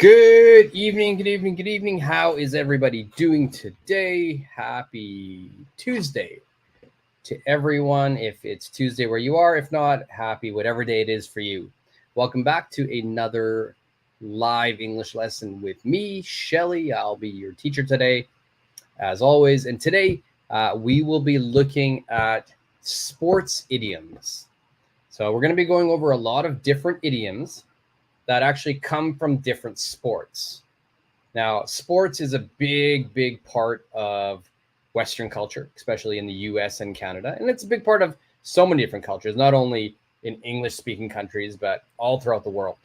Good evening, good evening, good evening. How is everybody doing today? Happy Tuesday to everyone. If it's Tuesday where you are, if not, happy whatever day it is for you. Welcome back to another live English lesson with me, Shelly. I'll be your teacher today, as always. And today we will be looking at sports idioms. So we're going to be going over a lot of different idioms that actually come from different sports. Now, sports is a big part of Western culture, especially in the US and Canada. And it's a big part of so many different cultures, not only in English-speaking countries, but all throughout the world.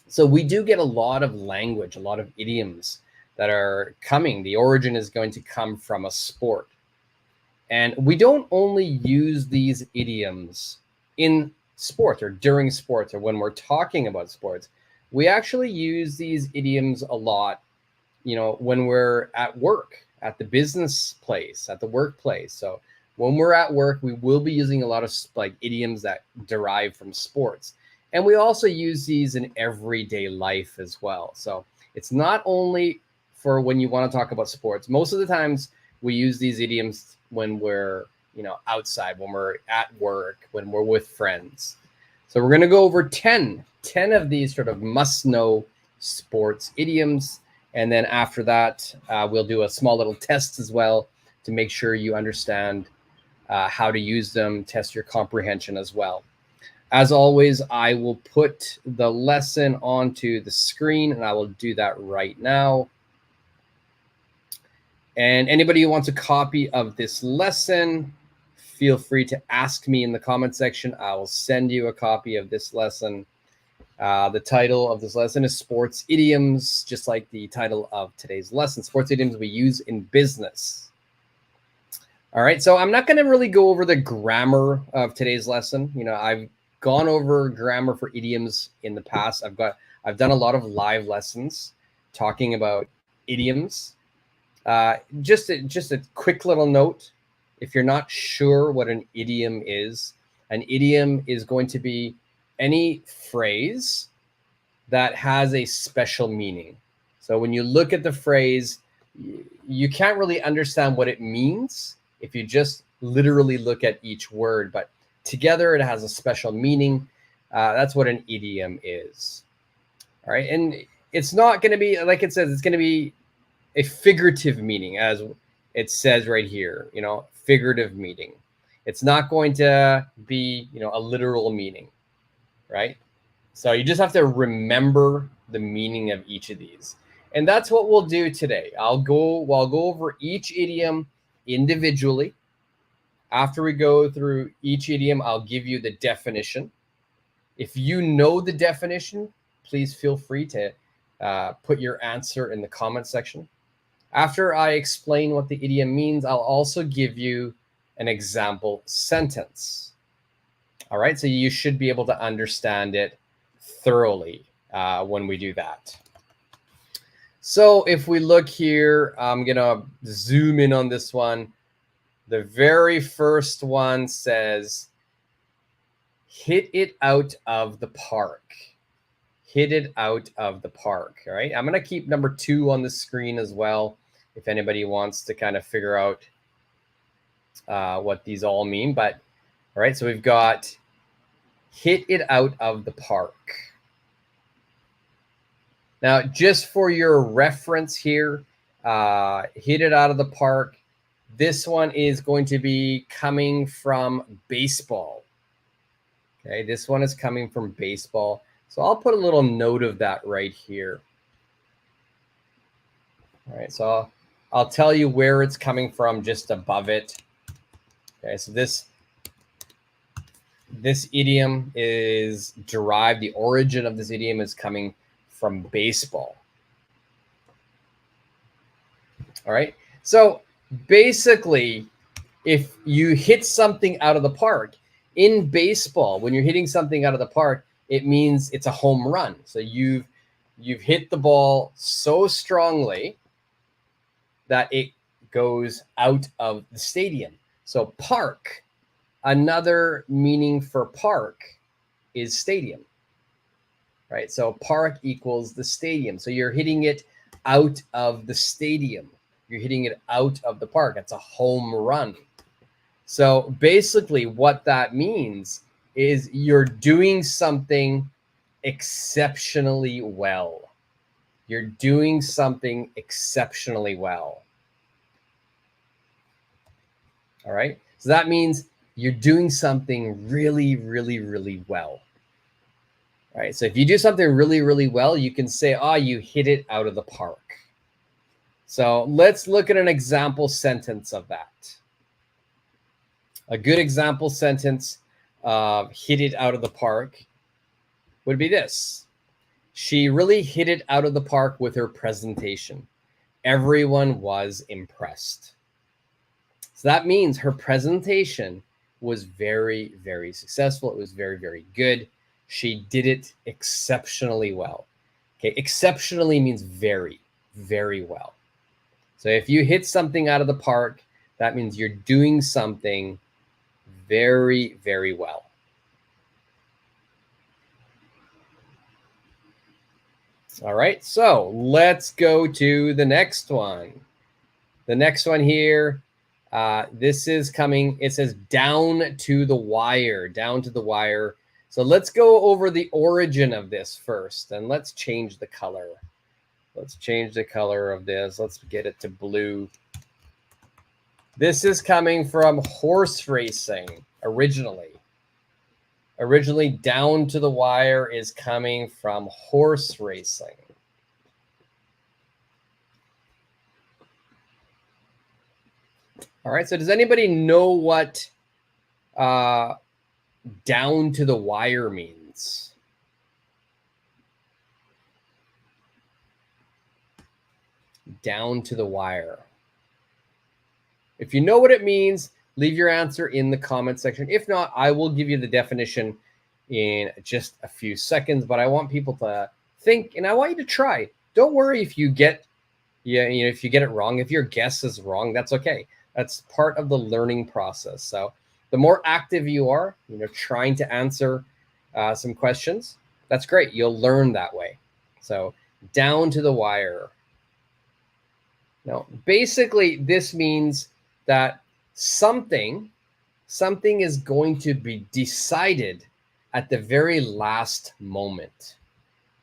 So we do get a lot of language, a lot of idioms that are coming. The origin is going to come from a sport. And we don't only use these idioms in sports or during sports or when we're talking about sports. We actually use these idioms a lot, when we're at work, at the business place, at the workplace. So when we're at work, we will be using a lot of idioms that derive from sports. And we also use these in everyday life as well. So it's not only for when you want to talk about sports. Most of the times we use these idioms when we're outside, when we're at work, when we're with friends. So we're going to go over 10 of these sort of must-know sports idioms. And then after that, we'll do a small little test as well to make sure you understand how to use them, test your comprehension as well. As always, I will put the lesson onto the screen, and I will do that right now. And anybody who wants a copy of this lesson, feel free to ask me in the comment section. I will send you a copy of this lesson. The title of this lesson is Sports Idioms, just like the title of today's lesson. Sports idioms we use in business. All right, so I'm not going to really go over the grammar of today's lesson. I've gone over grammar for idioms in the past. I've done a lot of live lessons talking about idioms. Just a quick little note. If you're not sure what an idiom is going to be any phrase that has a special meaning. So when you look at the phrase, you can't really understand what it means if you just literally look at each word, but together it has a special meaning. That's what an idiom is. All right. And it's not going to be, like it says, it's going to be a figurative meaning, as it says right here, figurative meaning. It's not going to be, a literal meaning, right? So you just have to remember the meaning of each of these. And that's what we'll do today. I'll go over each idiom individually. After we go through each idiom, I'll give you the definition. If you know the definition, please feel free to put your answer in the comment section. After I explain what the idiom means, I'll also give you an example sentence. All right, so you should be able to understand it thoroughly when we do that. So if we look here, I'm going to zoom in on this one. The very first one says, hit it out of the park. Hit it out of the park. All right, I'm going to keep number 2 on the screen as well, if anybody wants to kind of figure out what these all mean. But all right, so we've got hit it out of the park. Now, just for your reference here, hit it out of the park. This one is going to be coming from baseball. Okay, this one is coming from baseball. So I'll put a little note of that right here. All right, so I'll tell you where it's coming from just above it. Okay, so this idiom is derived, the origin of this idiom is coming from baseball. All right, so basically, if you hit something out of the park, in baseball, when you're hitting something out of the park, it means it's a home run. So you've hit the ball so strongly that it goes out of the stadium. So park, another meaning for park is stadium. right? So park equals the stadium. So you're hitting it out of the stadium. You're hitting it out of the park. It's a home run. So basically what that means is you're doing something exceptionally well. You're doing something exceptionally well. All right. So that means you're doing something really, really, really well. All right. So if you do something really, really well, you can say, oh, you hit it out of the park. So let's look at an example sentence of that. A good example sentence of hit it out of the park would be this. She really hit it out of the park with her presentation. Everyone was impressed. So that means her presentation was very, very successful. It was very, very good. She did it exceptionally well. Okay, exceptionally means very, very well. So if you hit something out of the park, that means you're doing something very, very well. All right, so let's go to the next one. The next one here, this is coming, it says down to the wire, down to the wire. So let's go over the origin of this first, and let's change the color. Let's change the color of this. Let's get it to blue. This is coming from horse racing originally. Originally, down to the wire is coming from horse racing. All right, so does anybody know what down to the wire means? Down to the wire. If you know what it means, leave your answer in the comment section. If not, I will give you the definition in just a few seconds, but I want people to think, and I want you to try. Don't worry if you get, if you get it wrong. If your guess is wrong, that's okay. That's part of the learning process. So the more active you are, trying to answer some questions, that's great. You'll learn that way. So down to the wire. Now, basically, this means that something is going to be decided at the very last moment.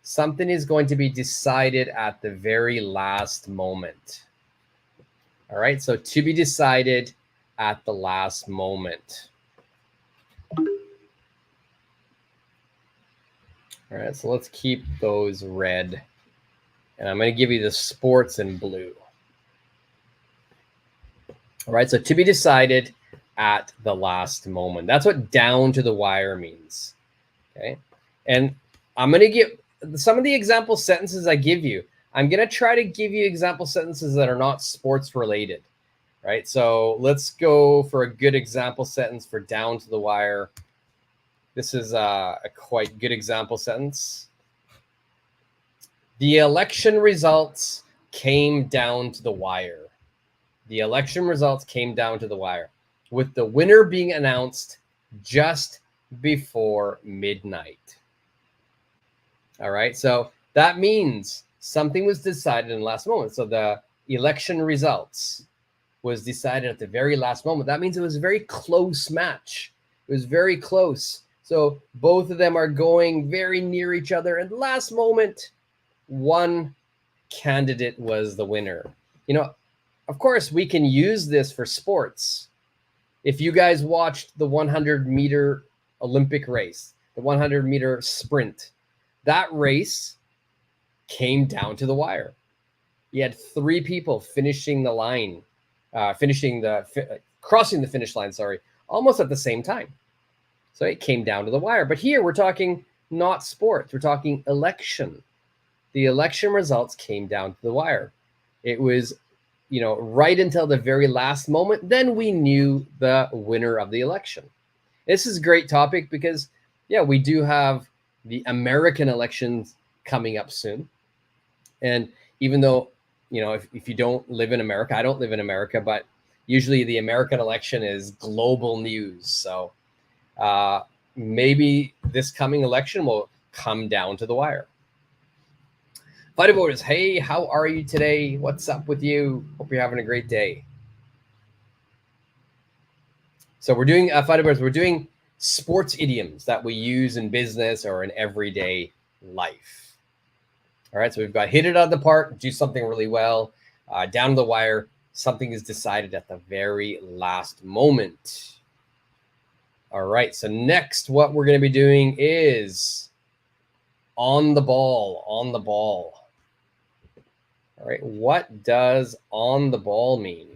Something is going to be decided at the very last moment. All right, so to be decided at the last moment. All right, so let's keep those red. And I'm going to give you the sports in blue. All right, so to be decided at the last moment. That's what down to the wire means. Okay, and I'm going to give some of the example sentences I give you. I'm going to try to give you example sentences that are not sports related. Right, so let's go for a good example sentence for down to the wire. This is a quite good example sentence. The election results came down to the wire. The election results came down to the wire, with the winner being announced just before midnight. All right, so that means something was decided in the last moment. So the election results was decided at the very last moment. That means it was a very close match. It was very close. So both of them are going very near each other. And last moment, one candidate was the winner. Of course, we can use this for sports. If you guys watched the 100-meter Olympic race, the 100-meter sprint, that race came down to the wire. You had 3 people finishing the line, crossing the finish line, almost at the same time. So it came down to the wire. But here we're talking not sports. We're talking election. The election results came down to the wire. It was right until the very last moment, then we knew the winner of the election. This is a great topic because, we do have the American elections coming up soon. And even though, if you don't live in America, I don't live in America, but usually the American election is global news. So maybe this coming election will come down to the wire. Fighter Boaters, hey, how are you today? What's up with you? Hope you're having a great day. So we're doing, Fighter Boaters, we're doing sports idioms that we use in business or in everyday life. All right, so we've got hit it out of the park, do something really well, down the wire, something is decided at the very last moment. All right, so next what we're going to be doing is on the ball, on the ball. All right, what does on the ball mean?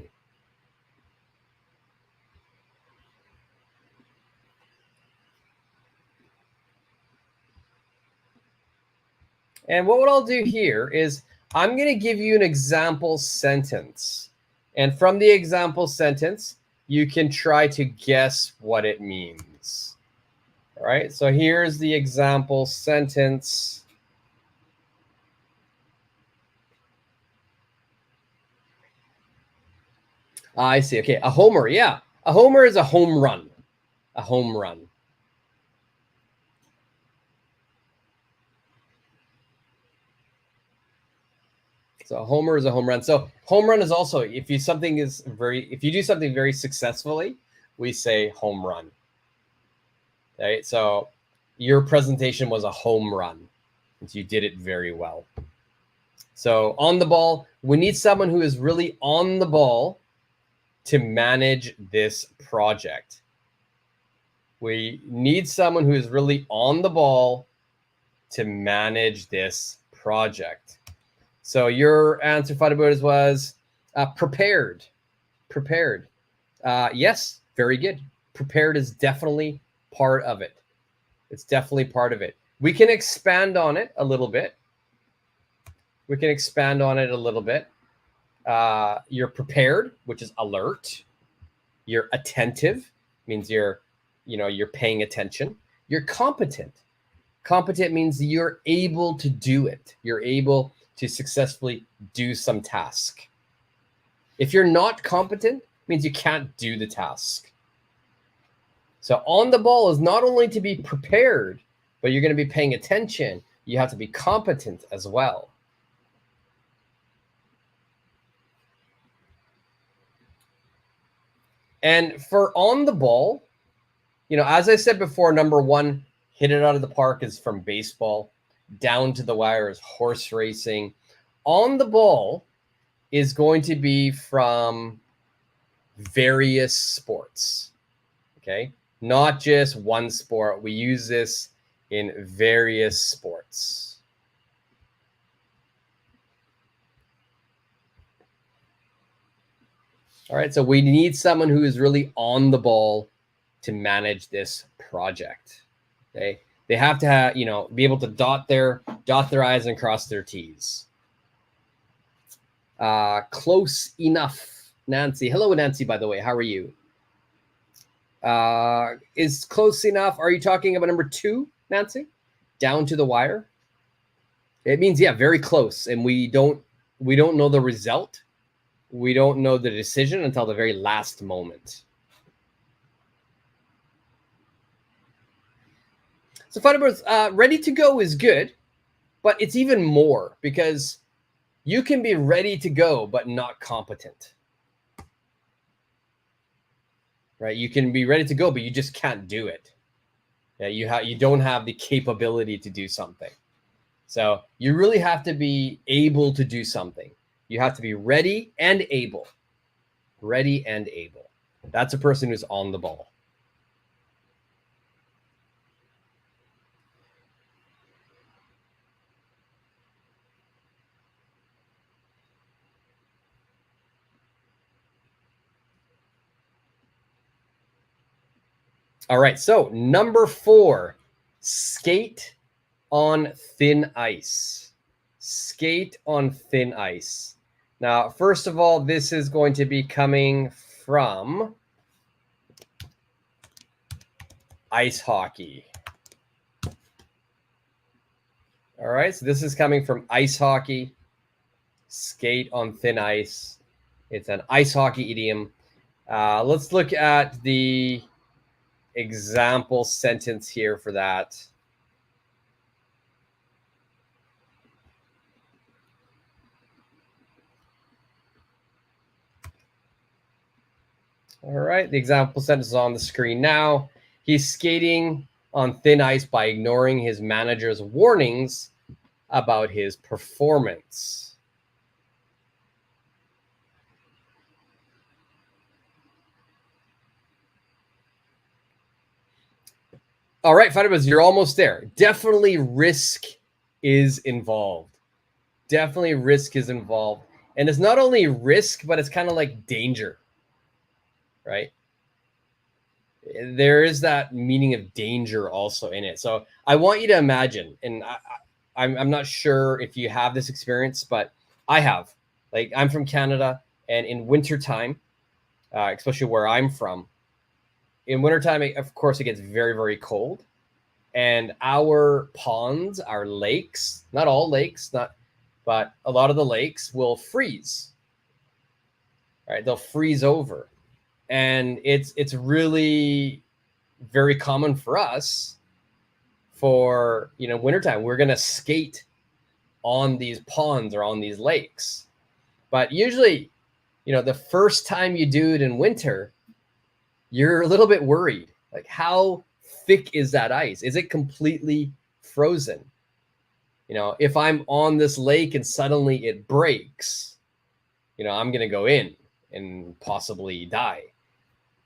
And what I'll do here is I'm going to give you an example sentence. And from the example sentence, you can try to guess what it means. All right, so here's the example sentence. I see. Okay, a homer. Yeah, a homer is a home run. A home run. So a homer is a home run. So home run is also if you do something very successfully, we say home run. Right? So your presentation was a home run. You did it very well. So on the ball, we need someone who is really on the ball to manage this project. We need someone who is really on the ball to manage this project. So your answer, Fighter Boaters, was prepared. Prepared. Yes, very good. Prepared is definitely part of it. It's definitely part of it. We can expand on it a little bit. You're prepared, which is alert. You're attentive, means you're paying attention. You're competent. Competent means you're able to do it. You're able to successfully do some task. If you're not competent, it means you can't do the task. So on the ball is not only to be prepared, but you're going to be paying attention. You have to be competent as well. And for on the ball, as I said before, number one, hit it out of the park is from baseball. Down to the wire is horse racing. On the ball is going to be from various sports. Okay, not just one sport. We use this in various sports. All right, so we need someone who is really on the ball to manage this project. Okay, they have to be able to dot their I's and cross their T's. Close enough, Nancy. Hello, Nancy, by the way. How are you? Is close enough. Are you talking about number 2, Nancy? Down to the wire? It means, yeah, very close. And we don't know the result. We don't know the decision until the very last moment. So Fighter Boaters, ready to go is good, but it's even more because you can be ready to go, but not competent. Right? You can be ready to go, but you just can't do it. Yeah, you don't have the capability to do something. So you really have to be able to do something. You have to be ready and able. Ready and able. That's a person who's on the ball. All right, so number 4, skate on thin ice. Skate on thin ice. Now, first of all, this is going to be coming from ice hockey. All right, so this is coming from ice hockey. Skate on thin ice. It's an ice hockey idiom. Let's look at the example sentence here for that. All right, the example sentence is on the screen now. He's skating on thin ice by ignoring his manager's warnings about his performance. All right, Fighters, you're almost there. Definitely risk is involved. Definitely risk is involved. And it's not only risk, but it's kind of like danger, right? There is that meaning of danger also in it. So I want you to imagine, and I'm not sure if you have this experience, but I have. Like, I'm from Canada, and in wintertime, especially where I'm from, in wintertime, of course, it gets very, very cold. And our ponds, our lakes, not all lakes, but a lot of the lakes will freeze. Right? They'll freeze over. And it's really very common for us for, wintertime. We're gonna skate on these ponds or on these lakes. But usually, the first time you do it in winter, you're a little bit worried. Like, how thick is that ice? Is it completely frozen? If I'm on this lake and suddenly it breaks, I'm going to go in and possibly die,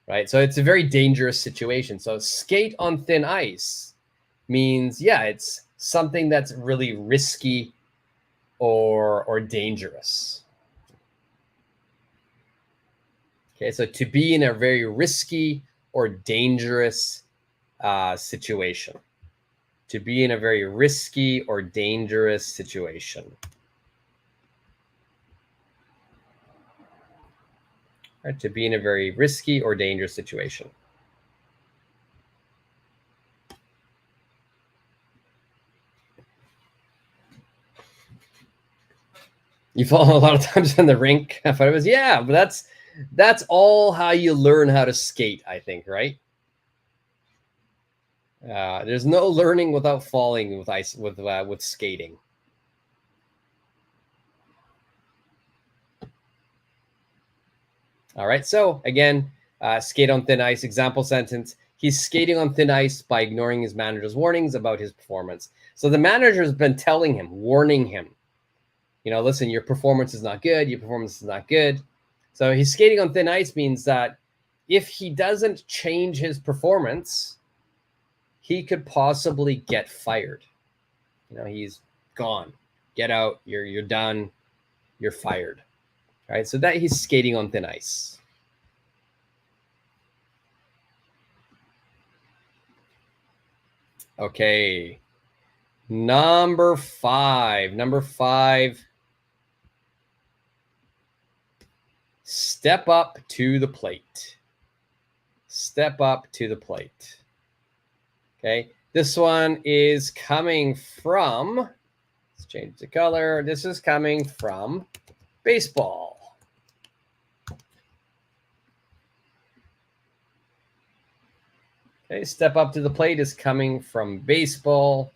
right? So it's a very dangerous situation. So skate on thin ice means, yeah, it's something that's really risky or dangerous. Okay, so to be in a very risky or dangerous situation. To be in a very risky or dangerous situation. Right, to be in a very risky or dangerous situation. You fall a lot of times in the rink. I thought it was, yeah, but that's all how you learn how to skate, I think, right? There's no learning without falling with ice with skating. All right. So again, skate on thin ice. Example sentence: he's skating on thin ice by ignoring his manager's warnings about his performance. So the manager's been telling him, warning him, listen, your performance is not good. Your performance is not good. So he's skating on thin ice means that if he doesn't change his performance, he could possibly get fired. He's gone. Get out. You're done. You're fired. All right. So that he's skating on thin ice. Okay. Number five. Step up to the plate. Step up to the plate. Okay. This one is coming from, let's change the color. This is coming from baseball. Okay. Step up to the plate is coming from baseball.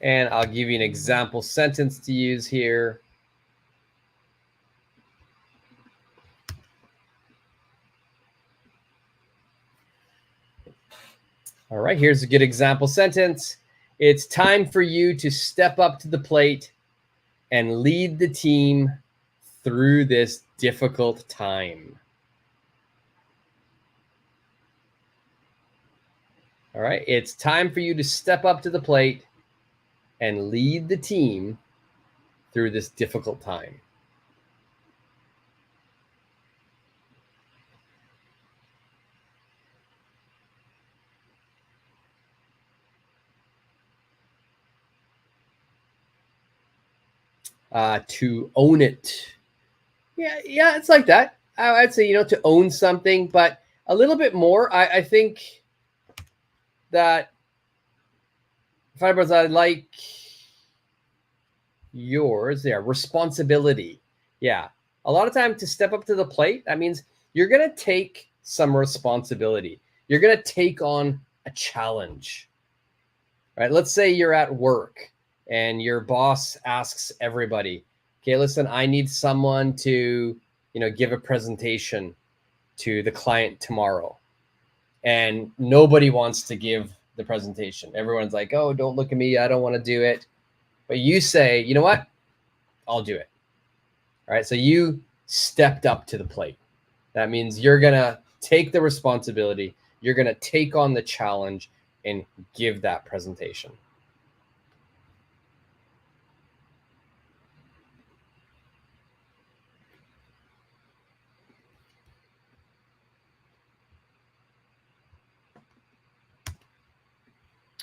And I'll give you an example sentence to use here. All right, here's a good example sentence. It's time for you to step up to the plate and lead the team through this difficult time. All right, it's time for you to step up to the plate and lead the team through this difficult time. To own it. Yeah, it's like that. I'd say, to own something, but a little bit more. I think that, Fibers, I like yours there. Responsibility. Yeah. A lot of time to step up to the plate, that means you're going to take some responsibility. You're going to take on a challenge. Right? Let's say you're at work and your boss asks everybody, Okay, listen, I need someone to, give a presentation to the client tomorrow. And nobody wants to give the presentation. Everyone's like, oh, don't look at me. I don't want to do it. But you say, you know what? I'll do it. All right. So you stepped up to the plate. That means you're going to take the responsibility. You're going to take on the challenge and give that presentation.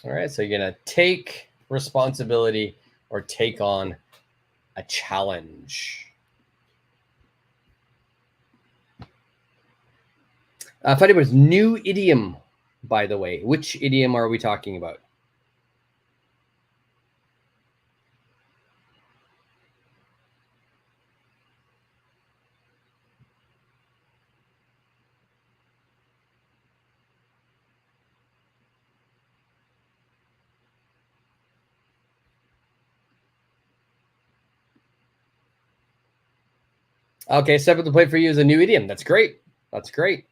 All right. So you're going to take responsibility or take on a challenge. Funny was new idiom, by the way. Which idiom are we talking about? Okay, step up the plate for you is a new idiom. That's great. That's great.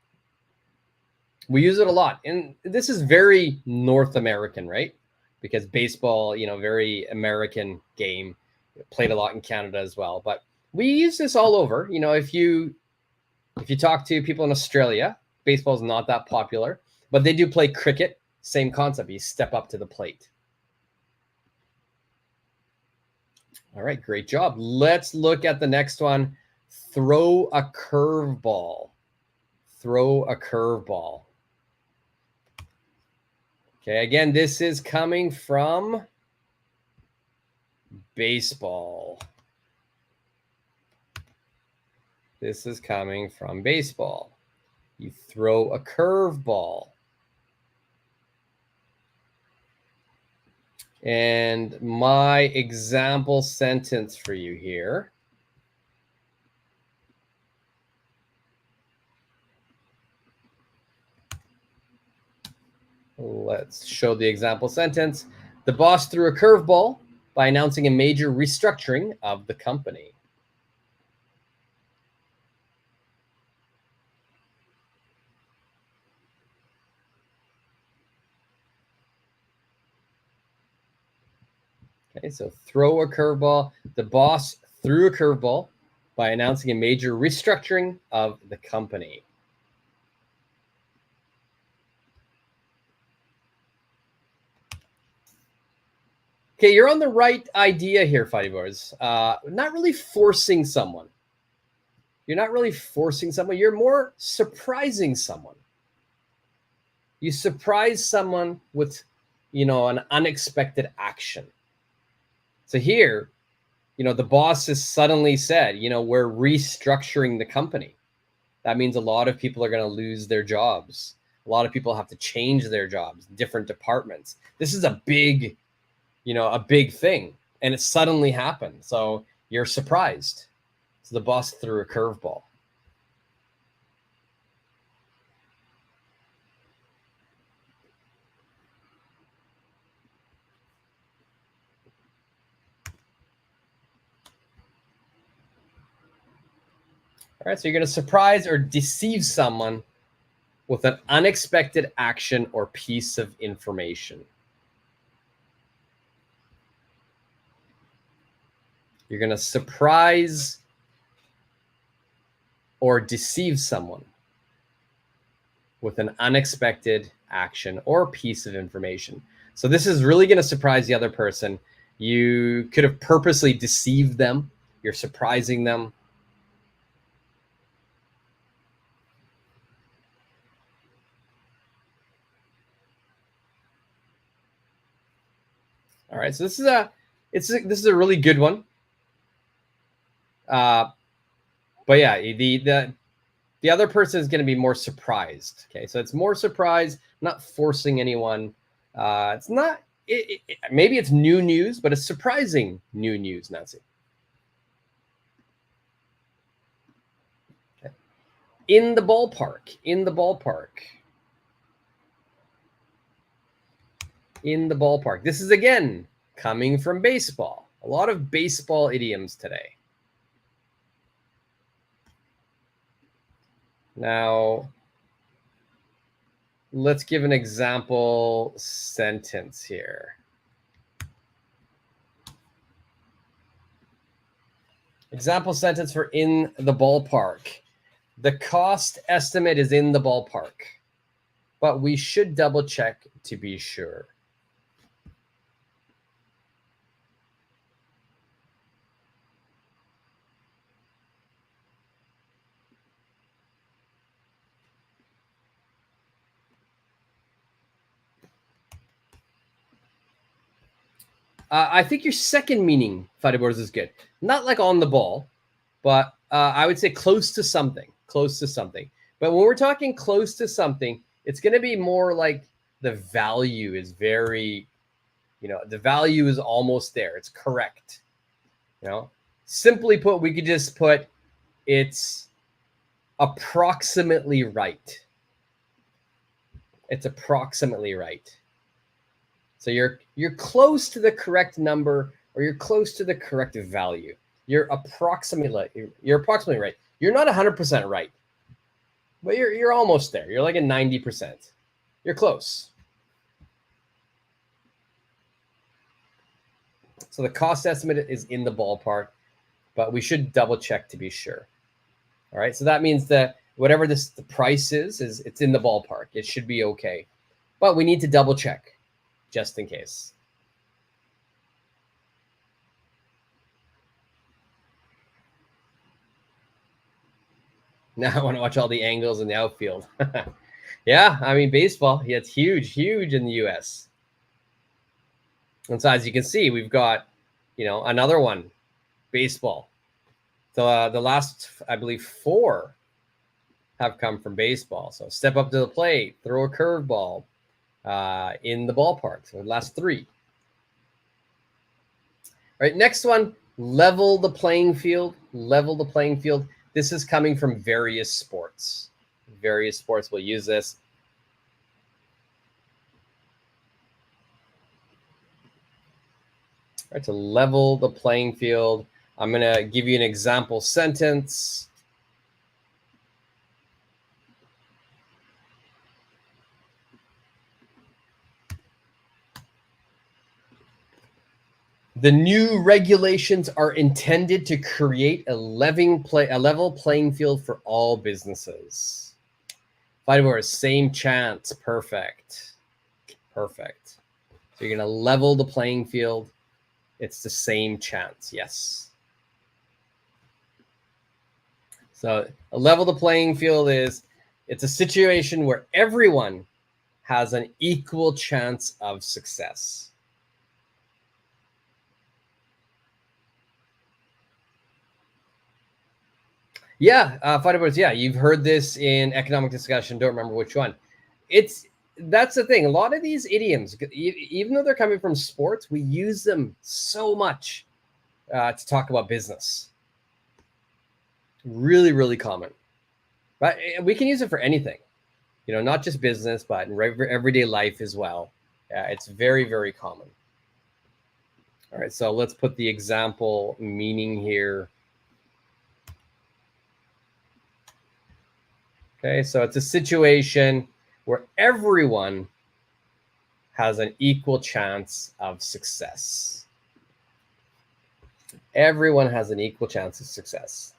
We use it a lot. And this is very North American, right? Because baseball, very American game, played a lot in Canada as well. But we use this all over. If you talk to people in Australia, baseball is not that popular, but they do play cricket. Same concept. You step up to the plate. All right, great job. Let's look at the next one. Throw a curveball. Throw a curveball. Okay, again, this is coming from baseball. This is coming from baseball. You throw a curveball. And my example sentence for you here. Let's show the example sentence. The boss threw a curveball by announcing a major restructuring of the company. Okay, so throw a curveball. The boss threw a curveball by announcing a major restructuring of the company. Okay, you're on the right idea here, Fighty Boys. Not really forcing someone. You're not really forcing someone. You're more surprising someone. You surprise someone with, an unexpected action. So here, the boss has suddenly said, we're restructuring the company. That means a lot of people are going to lose their jobs. A lot of people have to change their jobs, different departments. This is a big thing, and it suddenly happened. So you're surprised. So the boss threw a curveball. All right, so you're going to surprise or deceive someone with an unexpected action or piece of information. You're going to surprise or deceive someone with an unexpected action or piece of information. So this is really going to surprise the other person. You could have purposely deceived them. You're surprising them. All right, so this is a really good one. But yeah, the other person is going to be more surprised. Okay, so it's more surprise, not forcing anyone. It's not. Maybe it's new news, but it's surprising new news, Nancy. Okay. In the ballpark. In the ballpark. In the ballpark. This is again coming from baseball. A lot of baseball idioms today. Now, let's give an example sentence here. Example sentence for in the ballpark. The cost estimate is in the ballpark, but we should double check to be sure. I think your second meaning, Fighters, is good. Not like on the ball, but I would say close to something. Close to something. But when we're talking close to something, it's going to be more like the value is very, the value is almost there. It's correct. Simply put, we could just put it's approximately right. It's approximately right. So you're close to the correct number, or you're close to the correct value. You're approximately right. You're not 100% right, but you're almost there. You're like a 90%. You're close. So the cost estimate is in the ballpark, but we should double check to be sure. All right. So that means that whatever the price is it's in the ballpark. It should be okay, but we need to double check just in case. Now I want to watch all the angles in the outfield. Yeah, I mean, baseball, yeah, it's huge in the US. And so as you can see, we've got, another one, baseball. So the last, I believe, 4 have come from baseball. So step up to the plate, throw a curveball in the ballpark. So the last 3. All right, next one, level the playing field. Level the playing field. This is coming from various sports. Various sports will use this. All right, to level the playing field, I'm going to give you an example sentence. The new regulations are intended to create a level playing field for all businesses. Fighters, same chance. Perfect. Perfect. So you're going to level the playing field. It's the same chance. Yes. So a level the playing field it's a situation where everyone has an equal chance of success. Yeah, Fighters, yeah, you've heard this in economic discussion. Don't remember which one. That's the thing. A lot of these idioms, even though they're coming from sports, we use them so much to talk about business. Really, really common. But we can use it for anything, not just business, but in everyday life as well. It's very, very common. All right, so let's put the example meaning here. Okay, so it's a situation where everyone has an equal chance of success. Everyone has an equal chance of success.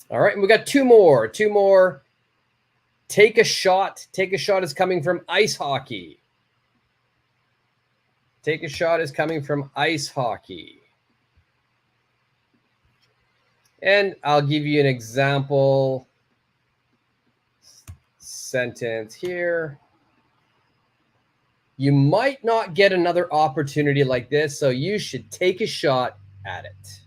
All right, and we got 2 more. 2 more. Take a shot. Take a shot is coming from ice hockey. Take a shot is coming from ice hockey. And I'll give you an example sentence here. You might not get another opportunity like this, so you should take a shot at it.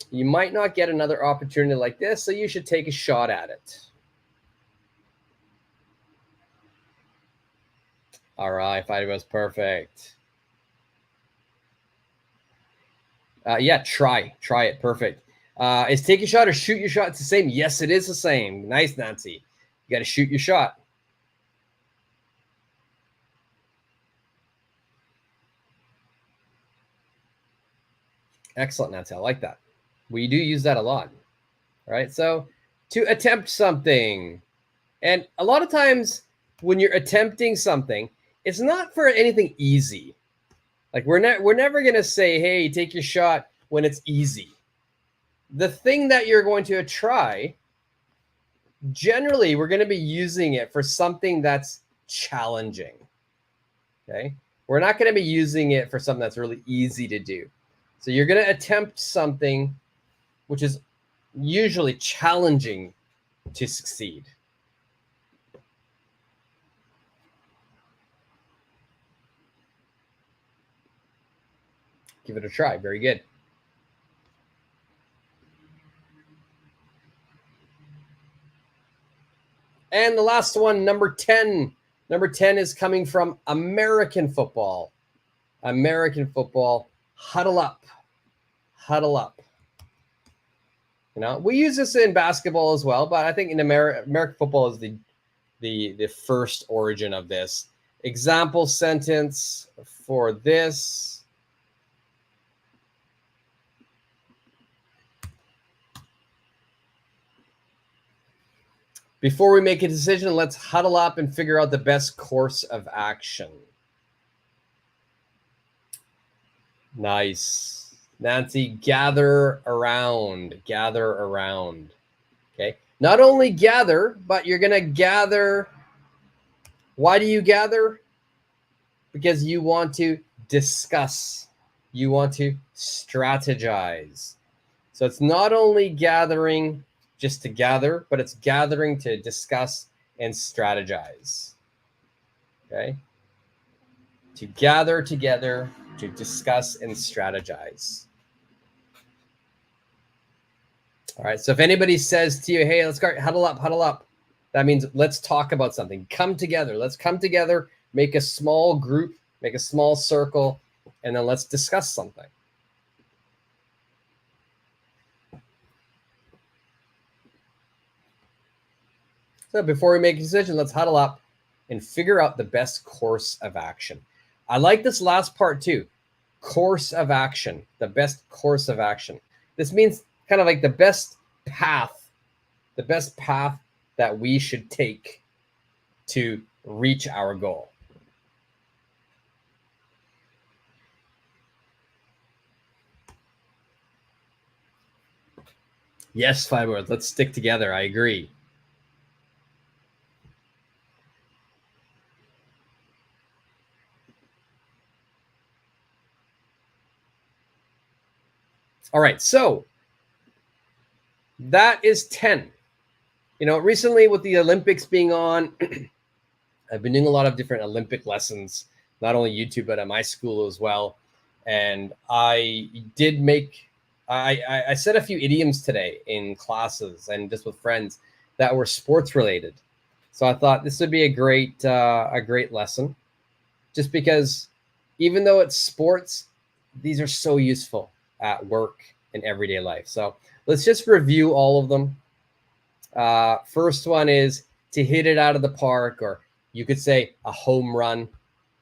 You might not get another opportunity like this, so you should take a shot at it. All right, Fighter was perfect. Yeah, try it. Perfect. Is take a shot or shoot your shot the same? Yes, it is the same. Nice, Nancy. You got to shoot your shot. Excellent, Nancy. I like that. We do use that a lot. All right. So to attempt something. And a lot of times when you're attempting something, it's not for anything easy. Like we're never going to say, hey, take your shot when it's easy. The thing that you're going to try, generally, we're going to be using it for something that's challenging. Okay. We're not going to be using it for something that's really easy to do. So you're going to attempt something which is usually challenging to succeed. Give it a try. Very good. And the last one, number 10. Number 10 is coming from American football. American football, huddle up. Huddle up. You know, we use this in basketball as well, but I think in American football is the first origin of this. Example sentence for this. Before we make a decision, let's huddle up and figure out the best course of action. Nice. Nancy, gather around. Gather around. Okay. Not only gather, but you're going to gather. Why do you gather? Because you want to discuss. You want to strategize. So it's not only gathering just to gather, but it's gathering to discuss and strategize. Okay? To gather together, to discuss and strategize. All right, so if anybody says to you, hey, let's go huddle up, that means let's talk about something. Come together. Let's come together, make a small group, make a small circle, and then let's discuss something. So before we make a decision, let's huddle up and figure out the best course of action. I like this last part too. Course of action, the best course of action. This means kind of like the best path that we should take to reach our goal. Yes, 5 words. Let's stick together. I agree. All right, so that is 10. You know, recently with the Olympics being on, I've been doing a lot of different Olympic lessons, not only YouTube, but at my school as well. And I did make, I said a few idioms today in classes and just with friends that were sports related. So I thought this would be a great lesson, just because even though it's sports, these are so useful at work and everyday life. So let's just review all of them. First one is to hit it out of the park, or you could say a home run.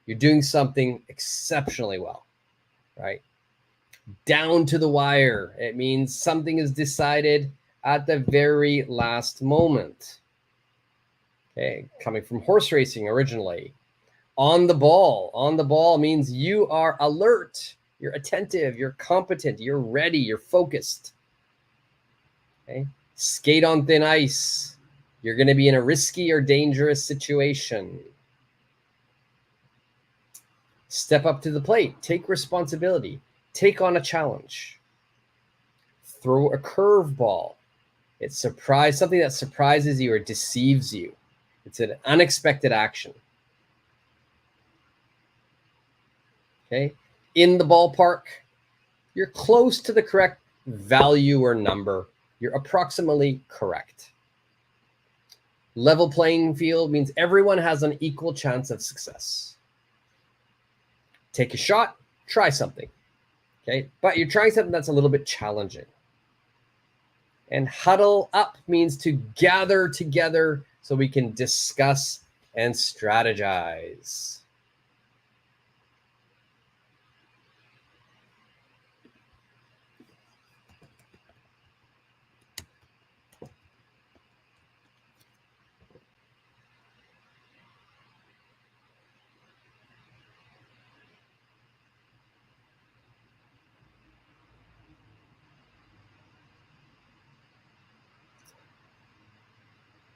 You're doing something exceptionally well, right? Down to the wire. It means something is decided at the very last moment. Okay, coming from horse racing originally. On the ball. On the ball means you are alert, you're attentive, you're competent, you're ready, you're focused. Okay. Skate on thin ice. You're going to be in a risky or dangerous situation. Step up to the plate. Take responsibility. Take on a challenge. Throw a curveball. It's something that surprises you or deceives you. It's an unexpected action. Okay. In the ballpark, you're close to the correct value or number. You're approximately correct. Level playing field means everyone has an equal chance of success. Take a shot, try something. Okay, but you're trying something that's a little bit challenging. And huddle up means to gather together so we can discuss and strategize.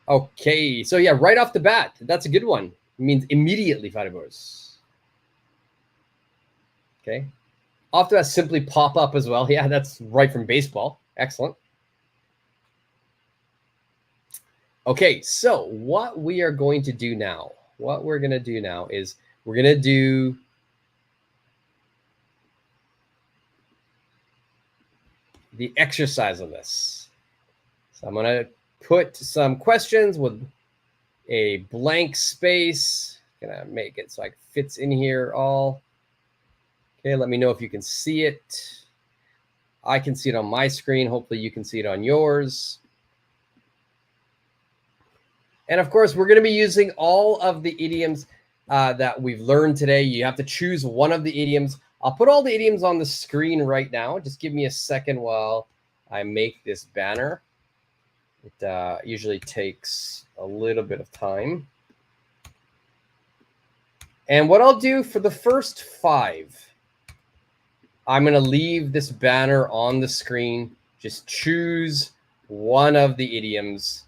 Okay, so yeah, right off the bat, that's a good one. It means immediately, faribors. Okay. Off the bat, simply pop up as well. Yeah, that's right from baseball. Excellent. Okay, so what we are going to do now, is we're going to do the exercise on this. So I'm going to put some questions with a blank space. Gonna make it so it fits in here all. Okay, let me know if you can see it. I can see it on my screen. Hopefully you can see it on yours. And of course, we're going to be using all of the idioms that we've learned today. You have to choose one of the idioms. I'll put all the idioms on the screen right now. Just give me a second while I make this banner. It usually takes a little bit of time. And what I'll do for the first 5, I'm going to leave this banner on the screen. Just choose one of the idioms.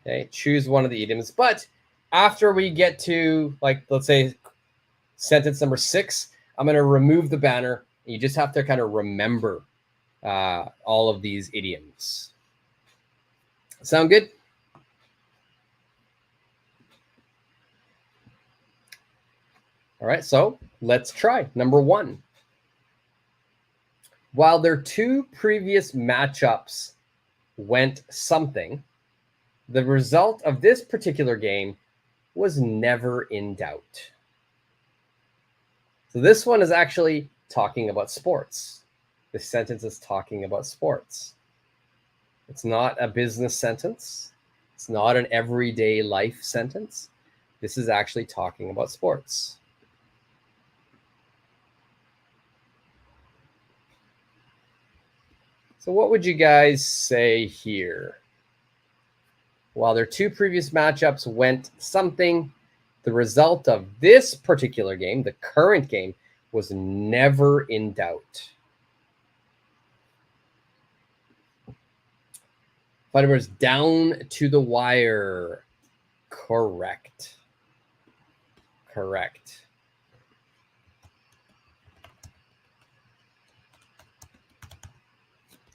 Okay, choose one of the idioms. But after we get to, like, let's say sentence number 6, I'm going to remove the banner. You just have to kind of remember all of these idioms. Sound good? All right, so let's try. Number 1. While their 2 previous matchups went something, the result of this particular game was never in doubt. So this one is actually talking about sports. This sentence is talking about sports. It's not a business sentence. It's not an everyday life sentence. This is actually talking about sports. So what would you guys say here? While their 2 previous matchups went something, the result of this particular game, the current game, was never in doubt. But it was down to the wire. Correct. Correct.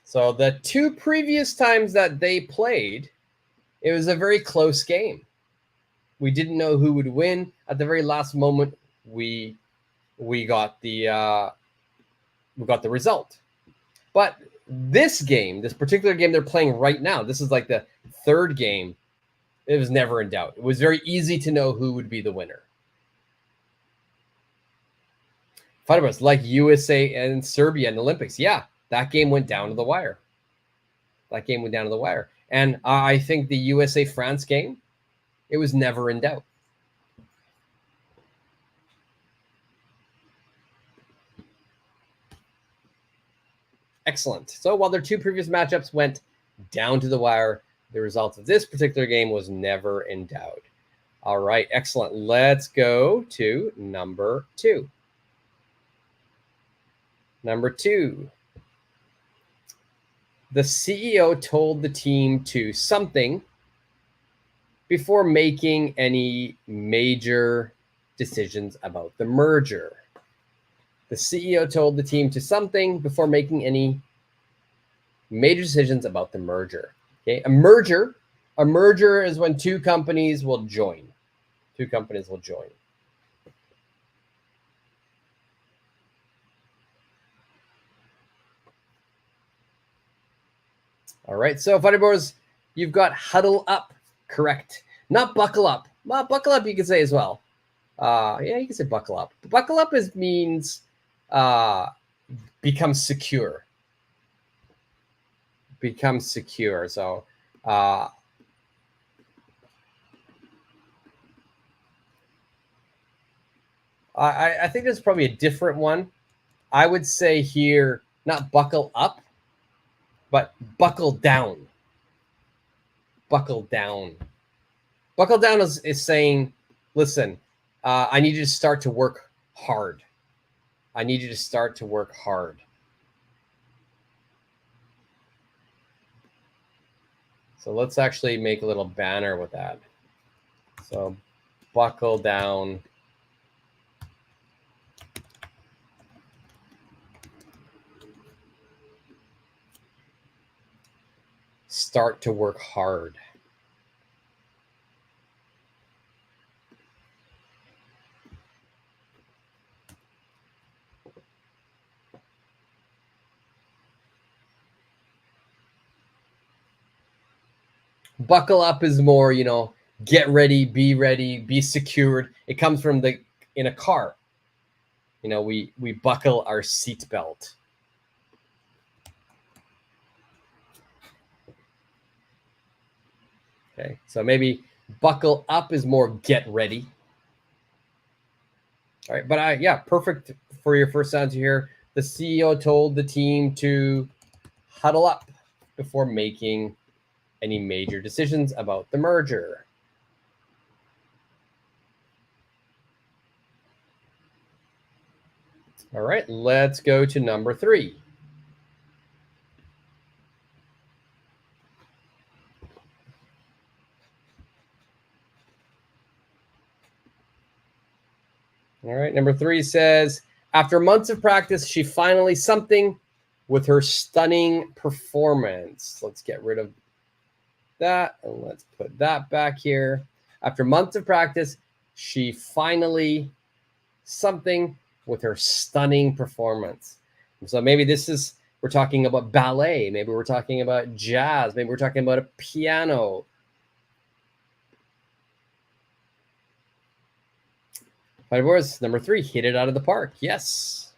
So the 2 previous times that they played, it was a very close game. We didn't know who would win. At the very last moment, we got the result. But this game, this particular game they're playing right now, this is like the 3rd game. It was never in doubt. It was very easy to know who would be the winner. Fighters like USA and Serbia in the Olympics. Yeah, that game went down to the wire. And I think the USA-France game, it was never in doubt. Excellent. So while their 2 previous matchups went down to the wire, the result of this particular game was never in doubt. All right, excellent. Let's go to number 2. Number 2. The CEO told the team to something before making any major decisions about the merger. The CEO told the team to something before making any major decisions about the merger. Okay, a merger is when 2 companies will join. 2 companies will join. All right, so Funny Boys, you've got huddle up, correct. Not buckle up. Well, buckle up you can say as well. Yeah, you can say buckle up. Buckle up means become secure. Become secure. So I think there's probably a different one. I would say here, not buckle up, but buckle down. Buckle down. Buckle down is saying, listen, I need you to start to work hard. I need you to start to work hard. So let's actually make a little banner with that. So buckle down. Start to work hard. Buckle up is more, get ready, be secured. It comes from in a car. We buckle our seatbelt. Okay, so maybe buckle up is more get ready. All right, but yeah, perfect for your first answer here. The CEO told the team to huddle up before making any major decisions about the merger. All right, let's go to number 3. All right, number 3 says, after months of practice, she finally something with her stunning performance. Let's get rid of that and let's put that back here. After months of practice, she finally something with her stunning performance. And so maybe we're talking about ballet, maybe we're talking about jazz, maybe we're talking about a piano. Five words. Number 3, hit it out of the park. Yes.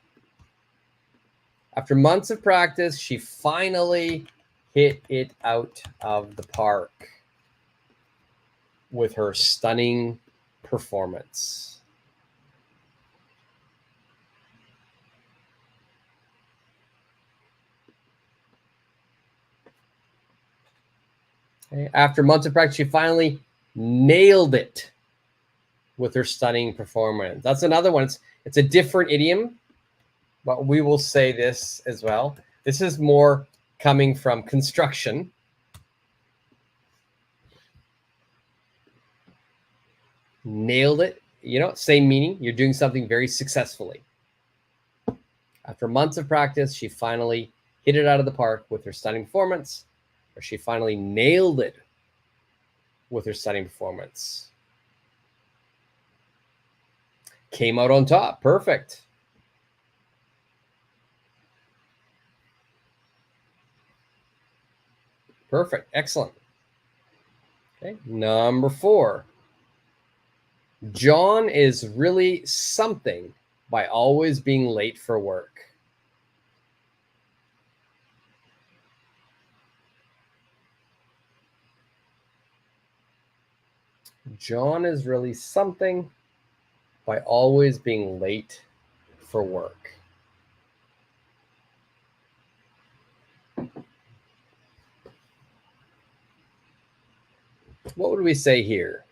After months of practice, she finally hit it out of the park with her stunning performance. Okay. After months of practice, she finally nailed it with her stunning performance. That's another one. It's a different idiom, but we will say this as well. This is more coming from construction. Nailed it. Same meaning. You're doing something very successfully. After months of practice, she finally hit it out of the park with her stunning performance, or she finally nailed it with her stunning performance. Came out on top. Perfect. Perfect. Excellent. Okay. Number 4. John is really something by always being late for work. John is really something by always being late for work. What would we say here?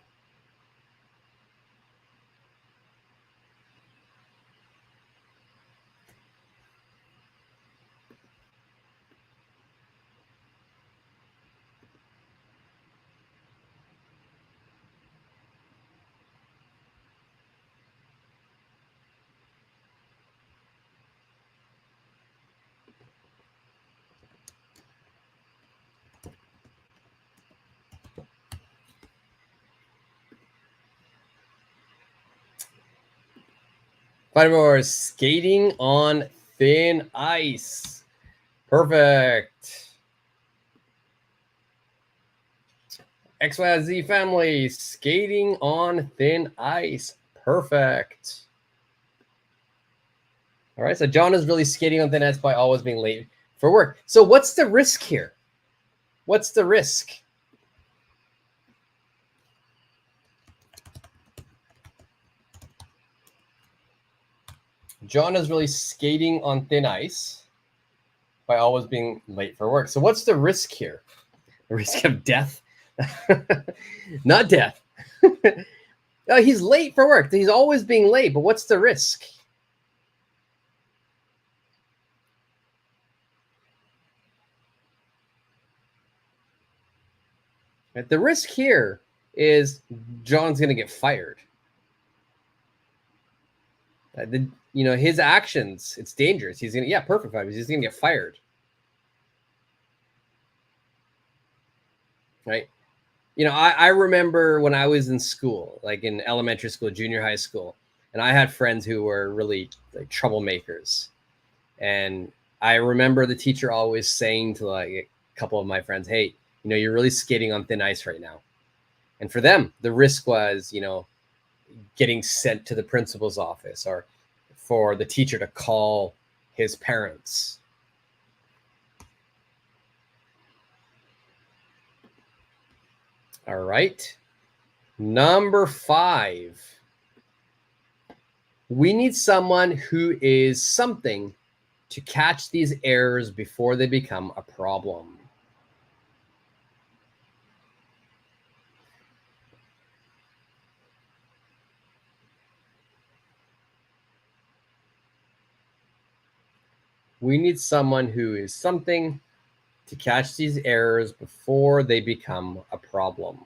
Five more. Skating on thin ice. Perfect. XYZ family, skating on thin ice. Perfect. All right, so John is really skating on thin ice by always being late for work. So what's the risk here? What's the risk? John is really skating on thin ice by always being late for work. So what's the risk here? The risk of death? Not death. No, he's late for work. He's always being late, but what's the risk? The risk here is John's going to get fired. His actions, it's dangerous. He's going to, perfect. He's going to get fired. Right. I remember when I was in school, like in elementary school, junior high school, and I had friends who were really like troublemakers. And I remember the teacher always saying to like a couple of my friends, hey, you're really skating on thin ice right now. And for them, the risk was, getting sent to the principal's office or for the teacher to call his parents. All right. Number 5. We need someone who is something to catch these errors before they become a problem. We need someone who is something to catch these errors before they become a problem.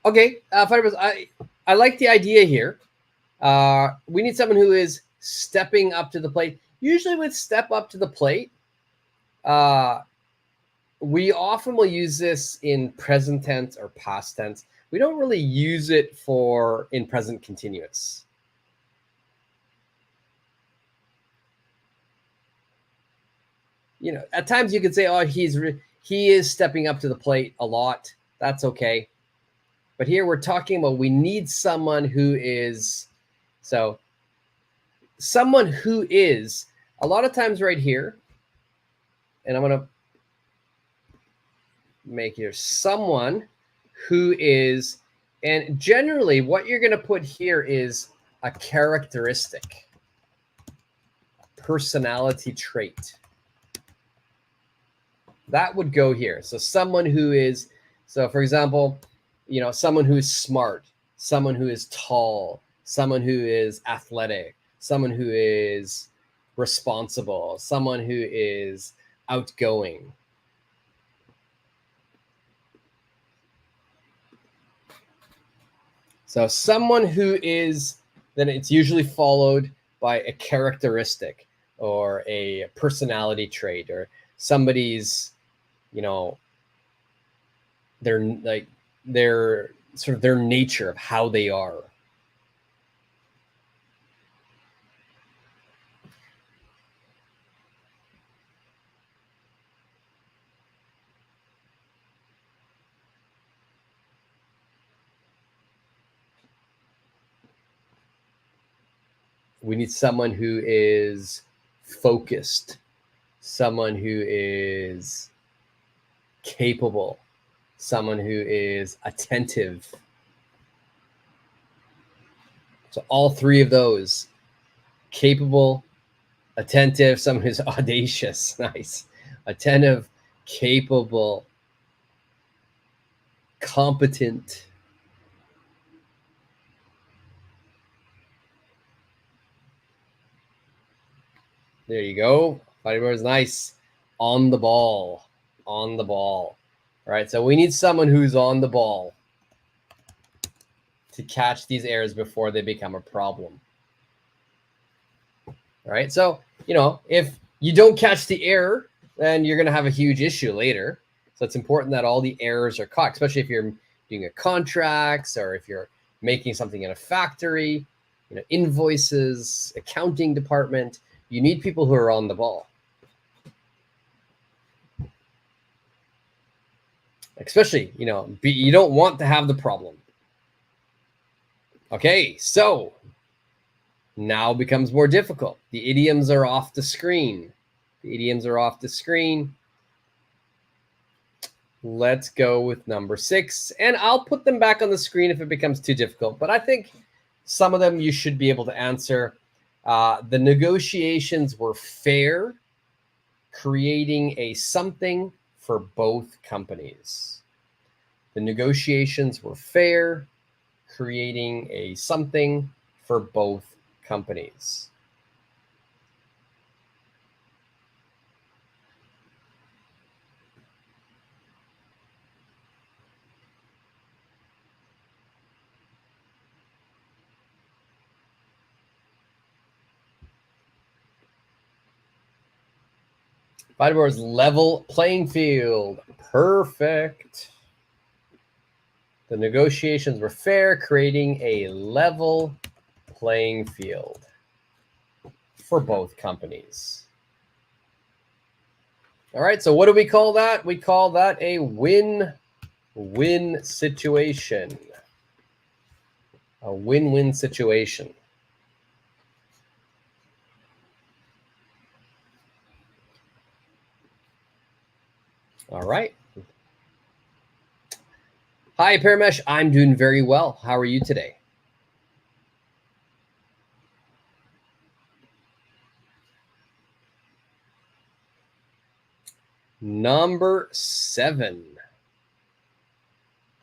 Okay, I like the idea here. We need someone who is stepping up to the plate. Usually with step up to the plate, we often will use this in present tense or past tense. We don't really use it in present continuous. At times you could say, oh, he is stepping up to the plate a lot. That's okay. But here we're talking about we need someone who is, so someone who is, a lot of times right here, and I'm going to make here someone who is, and generally what you're going to put here is a characteristic, personality trait. That would go here. So someone who is, so for example, someone who is smart, someone who is tall, someone who is athletic, someone who is responsible, someone who is outgoing. So someone who is, then it's usually followed by a characteristic or a personality trait or somebody's, their sort of their nature of how they are. We need someone who is focused, someone who is capable, someone who is attentive. So all 3 of those, capable, attentive, someone who's audacious, nice, attentive, capable, competent. There you go. Fighting is nice. On the ball. On the ball. All right. So we need someone who's on the ball to catch these errors before they become a problem. All right. So, if you don't catch the error, then you're going to have a huge issue later. So it's important that all the errors are caught, especially if you're doing a contracts or if you're making something in a factory, invoices, accounting department. You need people who are on the ball. Especially, you don't want to have the problem. Okay, so now becomes more difficult. The idioms are off the screen. The idioms are off the screen. Let's go with number 6. And I'll put them back on the screen if it becomes too difficult. But I think some of them you should be able to answer. The negotiations were fair, creating a something for both companies. The negotiations were fair, creating a something for both companies. Fighterboard's level playing field. Perfect. The negotiations were fair, creating a level playing field for both companies. All right, so what do we call that? We call that a win-win situation. A win-win situation. All right. Hi, Paramesh. I'm doing very well. How are you today? Number 7.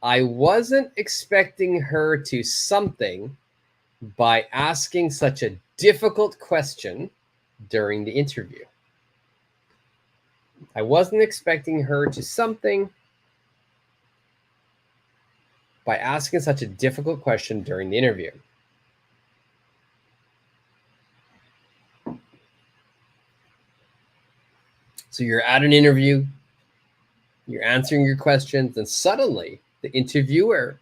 I wasn't expecting her to something by asking such a difficult question during the interview. I wasn't expecting her to something by asking such a difficult question during the interview. So you're at an interview, you're answering your questions, and suddenly the interviewer,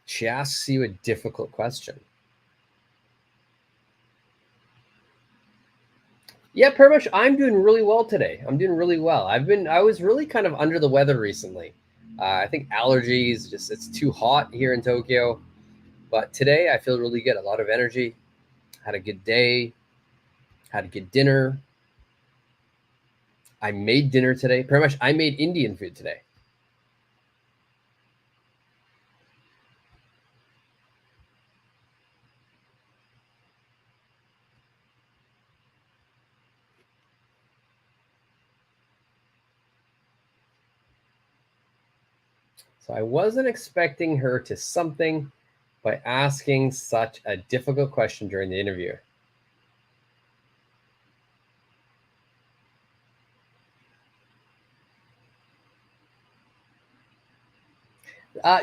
she asks you a difficult question. Yeah, pretty much. I'm doing really well today. I'm doing really well. I was really kind of under the weather recently. I think allergies, just it's too hot here in Tokyo. But today I feel really good. A lot of energy. Had a good day. Had a good dinner. I made dinner today. Pretty much I made Indian food today. So I wasn't expecting her to something by asking such a difficult question during the interview.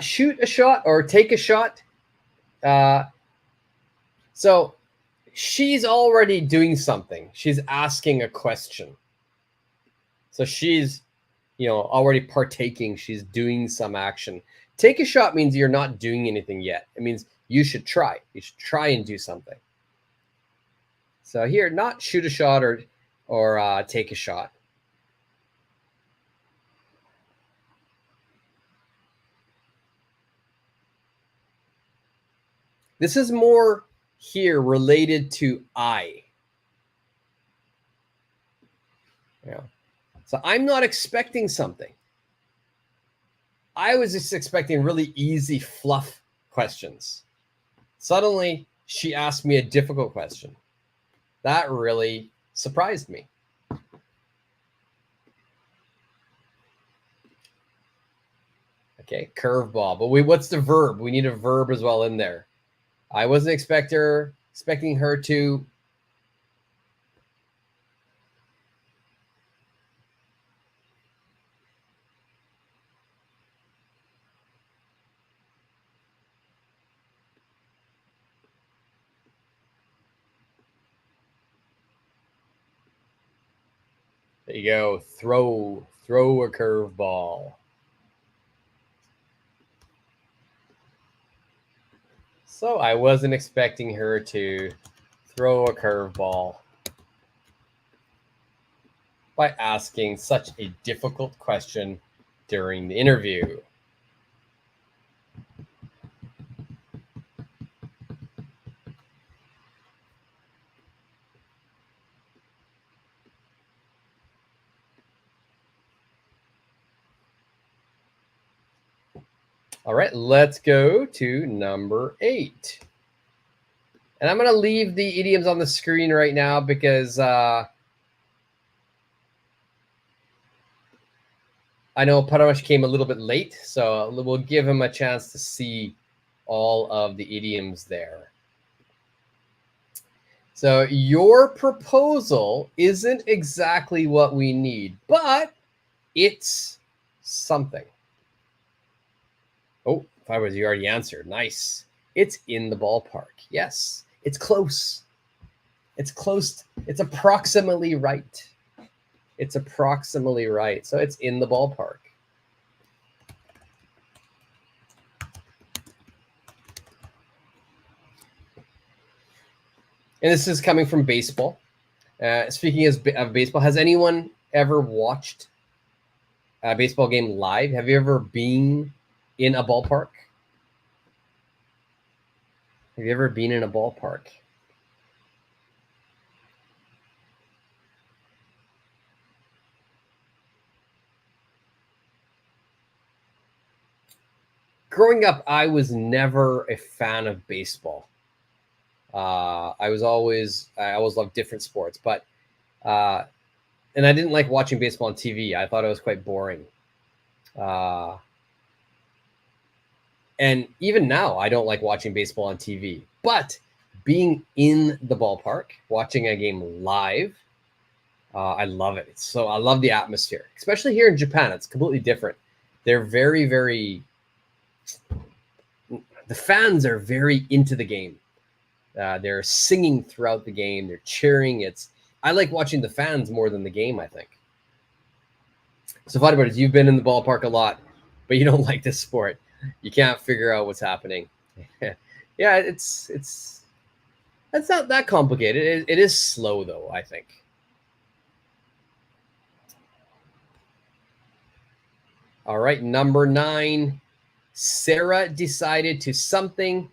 Shoot a shot or take a shot. So she's already doing something. She's asking a question. So she's, already partaking. She's doing some action. Take a shot means you're not doing anything yet. It means you should try. You should try and do something. So here, not shoot a shot or take a shot. This is more here related to I. Yeah. So I'm not expecting something. I was just expecting really easy fluff questions. Suddenly, she asked me a difficult question. That really surprised me. Okay, curveball. But what's the verb? We need a verb as well in there. I wasn't expecting her to. There you go. Throw a curveball. So I wasn't expecting her to throw a curveball by asking such a difficult question during the interview. All right, let's go to number 8. And I'm going to leave the idioms on the screen right now because I know Paramesh came a little bit late, so we'll give him a chance to see all of the idioms there. So your proposal isn't exactly what we need, but it's something. Oh, you already answered. Nice. It's in the ballpark. Yes, it's close. It's close. It's approximately right. It's approximately right. So it's in the ballpark. And this is coming from baseball. Speaking of baseball, has anyone ever watched a baseball game live? Have you ever been in a ballpark? Have you ever been in a ballpark? Growing up, I was never a fan of baseball. I always loved different sports, but and I didn't like watching baseball on TV. I thought it was quite boring. And even now, I don't like watching baseball on TV. But being in the ballpark, watching a game live, I love it. So I love the atmosphere, especially here in Japan. It's completely different. They're very, very. The fans are very into the game. They're singing throughout the game. They're cheering. I like watching the fans more than the game, I think. So, Fighter Buddies, you've been in the ballpark a lot, but you don't like this sport. You can't figure out what's happening. Yeah, it's not that complicated. It is slow, though, I think. All right, number 9. Sarah decided to something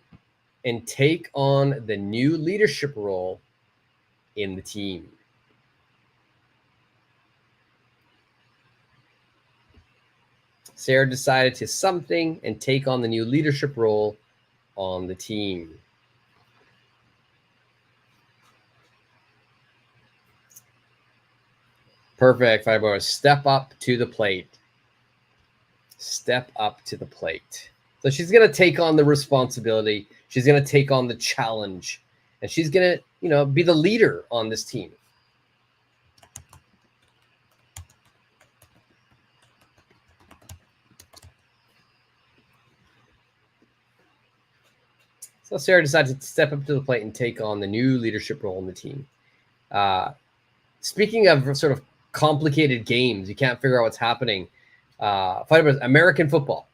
and take on the new leadership role in the team. Sarah decided to something and take on the new leadership role on the team. Perfect, Fireball. Step up to the plate. Step up to the plate. So she's going to take on the responsibility. She's going to take on the challenge. And she's going to, be the leader on this team. So Sarah decided to step up to the plate and take on the new leadership role in the team. Speaking of sort of complicated games, you can't figure out what's happening. American football.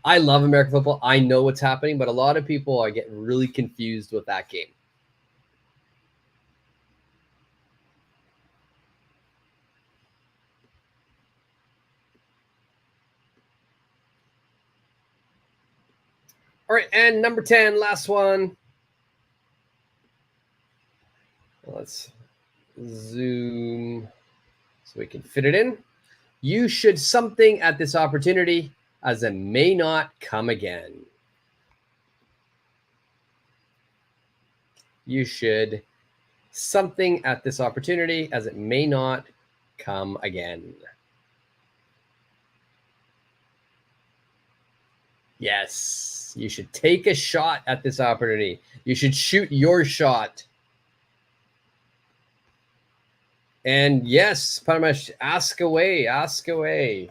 I love American football. I know what's happening, but a lot of people are getting really confused with that game. All right, and number 10, last one. Let's zoom so we can fit it in. You should something at this opportunity as it may not come again. You should something at this opportunity as it may not come again. Yes, you should take a shot at this opportunity. You should shoot your shot. And yes, Paramesh, ask away, ask away.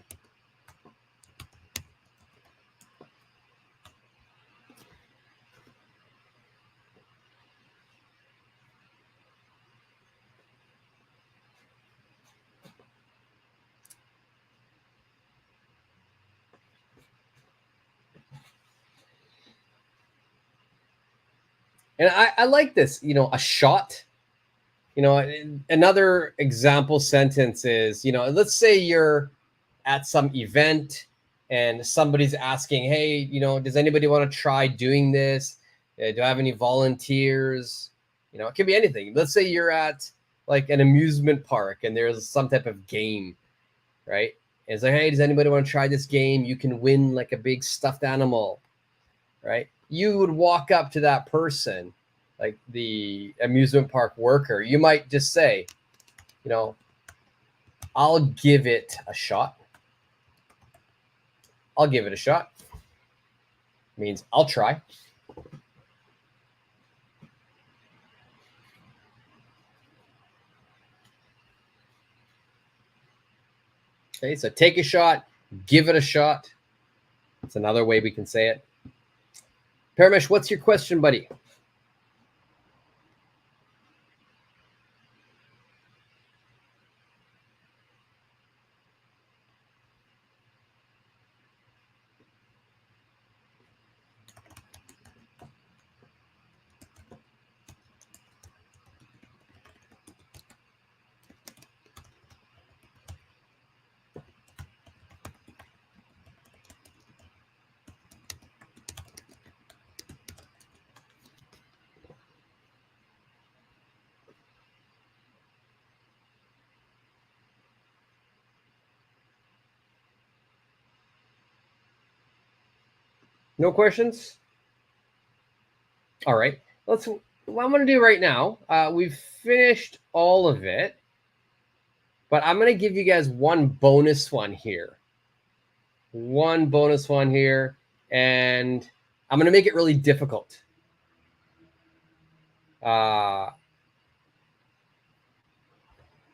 And I like this, a shot. Another example sentence is, let's say you're at some event and somebody's asking, hey, does anybody want to try doing this? Do I have any volunteers? It can be anything. Let's say you're at like an amusement park and there's some type of game, right? It's like, hey, does anybody want to try this game? You can win like a big stuffed animal, right? You would walk up to that person, like the amusement park worker. You might just say, you know, I'll give it a shot. I'll give it a shot. Means I'll try. Okay, so take a shot, give it a shot. That's another way we can say it. Paramish, what's your question, buddy? No questions? All right. What I'm going to do right now, we've finished all of it, but I'm going to give you guys one bonus one here. One bonus one here, and I'm going to make it really difficult.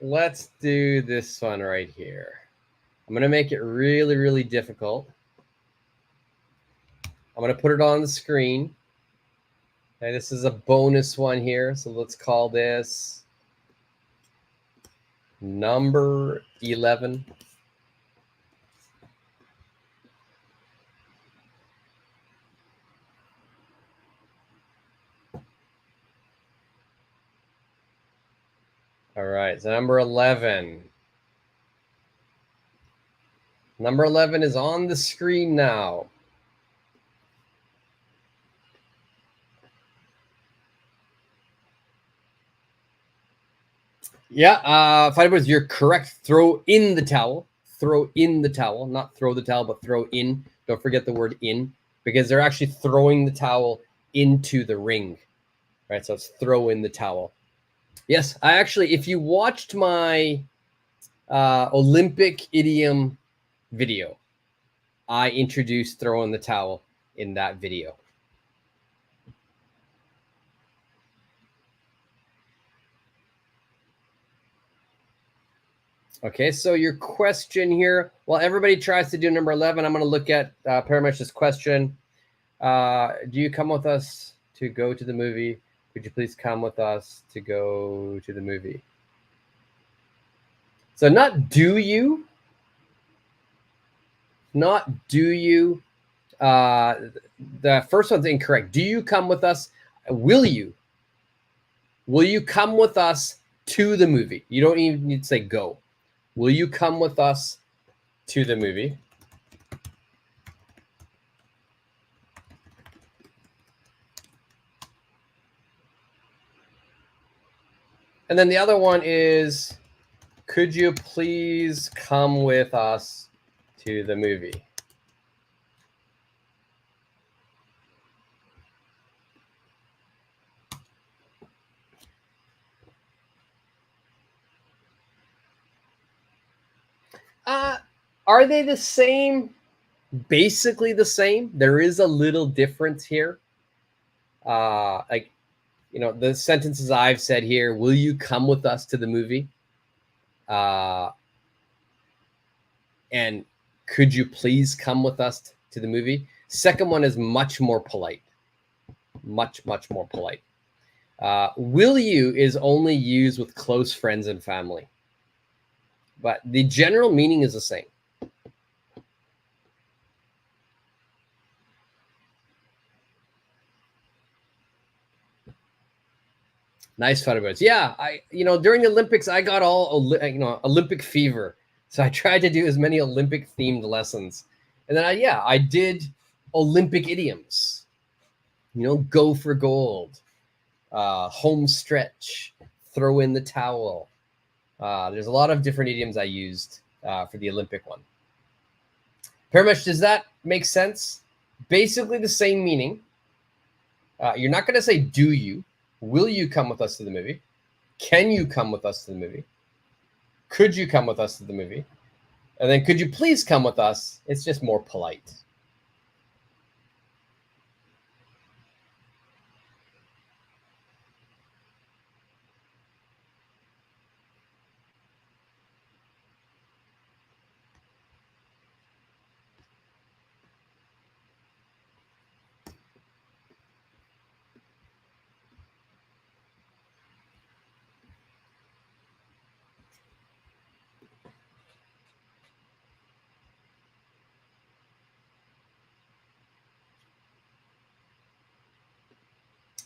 Let's do this one right here. I'm going to make it really, really difficult. I'm going to put it on the screen. Okay, this is a bonus one here. So let's call this number 11. All right, so number 11. Number 11 is on the screen now. Yeah, Fighters, you're correct. Throw in the towel. Throw in the towel. Not throw the towel, but throw in. Don't forget the word in, because they're actually throwing the towel into the ring. Right, so it's throw in the towel. Yes, I actually, if you watched my Olympic idiom video, I introduced throw in the towel in that video. Okay, so your question here, while everybody tries to do number 11, I'm going to look at Paramesh's question. Do you come with us to go to the movie? Could you please come with us to go to the movie? So not do you. Not do you. The first one's incorrect. Do you come with us? Will you? Will you come with us to the movie? You don't even need to say go. Will you come with us to the movie? And then the other one is, could you please come with us to the movie? Are they the same? Basically the same. There is a little difference here. Like, you know, the sentences I've said here, will you come with us to the movie? And could you please come with us to the movie? Second one is much more polite. Much, much more polite. Will you is only used with close friends and family. But the general meaning is the same. Nice Thunderbirds. Yeah, during the Olympics, I got all Olympic fever. So I tried to do as many Olympic themed lessons. And then I did Olympic idioms. Go for gold, home stretch, throw in the towel. There's a lot of different idioms I used for the Olympic one. Paramesh, does that make sense? Basically the same meaning. You're not going to say, do you? Will you come with us to the movie? Can you come with us to the movie? Could you come with us to the movie? And then could you please come with us? It's just more polite.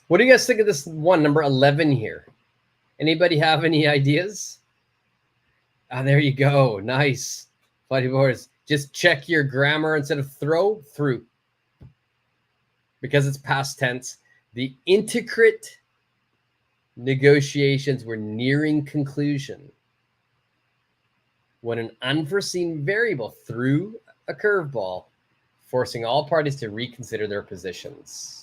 What do you guys think of this one, number 11 here? Anybody have any ideas? There you go. Nice. Flighty boards. Just check your grammar instead of through. Because it's past tense. The intricate negotiations were nearing conclusion when an unforeseen variable threw a curveball, forcing all parties to reconsider their positions.